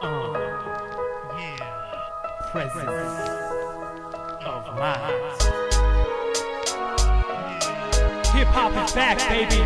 Yeah. Presence of mind. Hip hop is back, baby.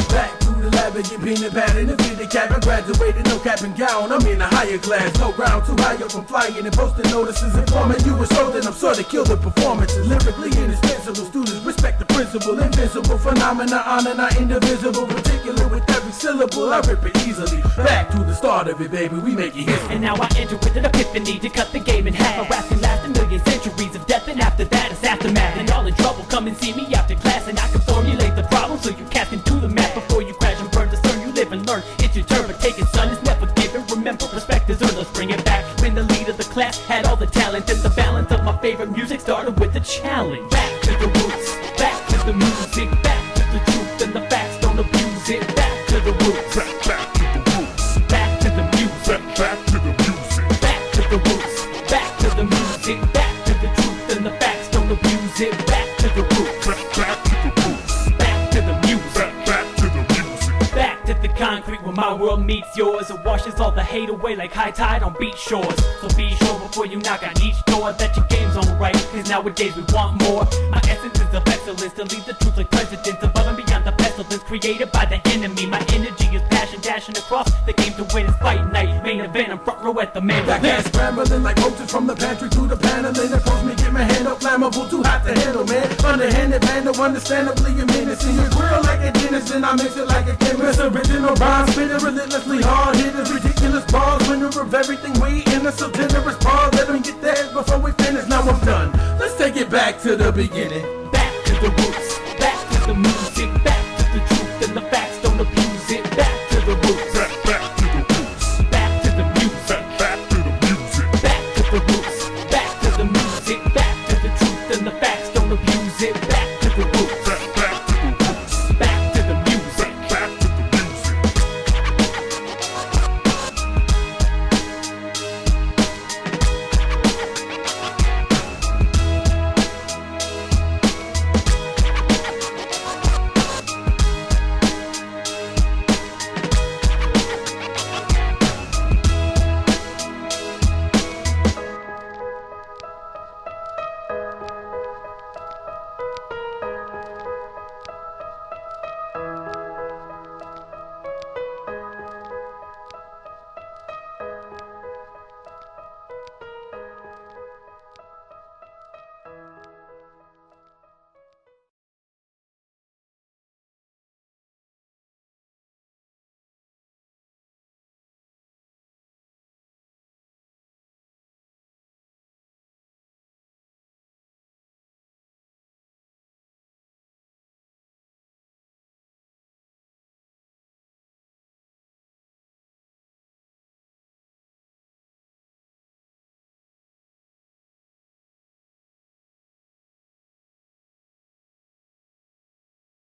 Back to the lab and get peanut pad in the fitted cap. I graduated, no cap and gown. I'm in a higher class, no ground too high up. I'm flying and posting notices, informing you were so that I'm sure to kill the performances. Lyrically indispensable, students respect the principle. Invincible phenomena, honor not indivisible. Particular with every syllable, I rip it easily. Back to the start of it, baby, we make it history. And now I enter with an epiphany to cut the game in half. My rap can last a million centuries of death, and after that it's aftermath. And all in trouble, come and see me after class, and I can formulate the problem so you cast into the map. Before you crash and burn, discern, you live and learn. It's your turn, but take it, son, it's never given. Remember, respect is earned, let's bring it back. When the lead of the class had all the talent, and the balance of my favorite music started with a challenge. Back to the roots, back to the music, back to the truth and the facts, don't abuse it. Back to the roots, back to the roots, back to the music, back to the music, back to the roots, back to the music, back to the truth and the facts, don't abuse it. Back to the roots, back to the roots, back to the music, back to the music, back to the concrete where my world meets yours. It washes all the hate away like high tide on beach shores. So be sure before you knock on each door that your game's on right, cause nowadays we want more. My essence is of excellence to lead the truth like presidents, above and beyond the pestilence created by the enemy. My energy is passion dashing across the game to win. It's fight night, main event, I'm front row at the main Black event. ass scrambling like roaches from the pantry to the paneling. Approach me, get my hand up, flammable, too hot to handle, man. Underhanded, man, understandably a menace in your grill like a dentist, and I mix it like a chemist. Original rhyme spitter, relentlessly hard hitters, ridiculous bars, winner of everything we in. So generous bars, let them get theirs before we finish. Now I'm done. Let's take it back to the beginning. Back to the roots, back to the music,